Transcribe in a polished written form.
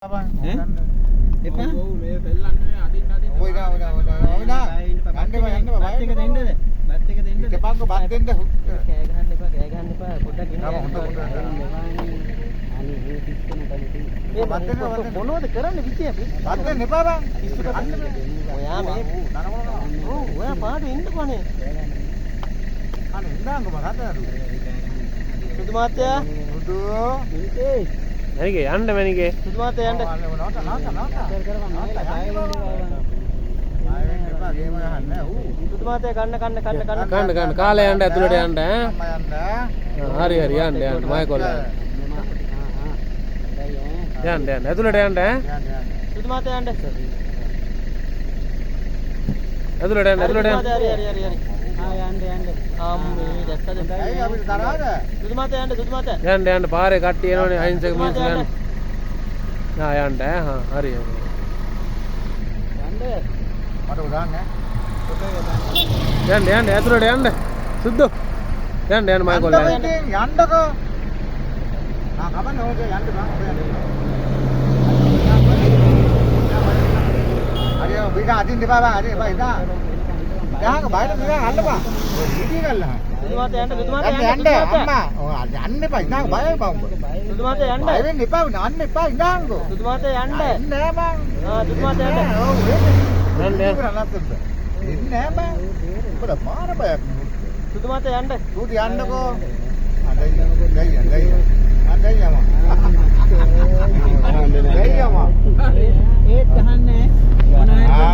Abang. එපා. ඔව් මේ පෙල්ලන්නේ අදින්න අදින්න. ඔය නා. යන්න බා. බත් එක දෙන්නද? බත් එක දෙන්නද? දෙපංග බත් දෙන්න. කෑ ගහන්න එපා. පොඩ්ඩක් ඉන්න. මොනවද කරන්නේ විදිය? බත් දෙන්න එපා බං. ඔයා මේ ඔව් ඔයා පාඩු ඉන්නකොනේ. අනේ ඉඳන්කො බං හදනලු. සුදු මාත්‍යා. සුදු. මිනිකේ. මැනිකේ යන්න මැනිකේ. සුදු මාත්‍යා යන්න. නෝට. කර කරපන්. ගේම ගහන්න. සුදු මාත්‍යා කන්න. කන්න කාලේ යන්න ඇතුළට යන්න ඈ. යන්න. හරි යන්න මයි කොල්ලා. යන්න ඇතුළට යන්න ඈ. සුදු මාත්‍යා යන්න. ඇතුළට යන්න. හරි. යන්න. අම්මේ දැක්කද? ඇයි අපිට තරහද? සුදු මාත්‍යා යන්න. යන්න පාරේ කට්ටිය එනවනේ අහිංසක මිනිස්සු යන්න. නා යන්න ඈ. හා හරි. යන්න. මට උදාන්නේ. යන්න ඇතුළට යන්න. සුද්දෝ. යන්න මයි කොල්ලා. යන්නකෝ. කමන්න ඕක යන්න බං. හරි ඔබ ඉතින් අදින්න එපා බං. හරි එපා ඉතින්. යහක බයිට නිකන් අල්ලපන්. ඔය වීඩියෝ ගල්ලා. සුදු මාත්‍යා යන්න. යන්න අම්මා. ඔය යන්න එපා ඉතින් බයයි බං. සුදු මාත්‍යා යන්න. බය වෙන්න එපා යන්න එපා ඉඳන්කෝ. සුදු මාත්‍යා යන්න. නෑ බං. සුදු මාත්‍යා යන්න. ඔව් යන්න. ඉන්නේ නෑ බං. උඹට මාර බයක්. සුදු මාත්‍යා යන්න. උඩ යන්නකෝ. අදයි. අදයි යම. ඒත් ගහන්නේ මොනවා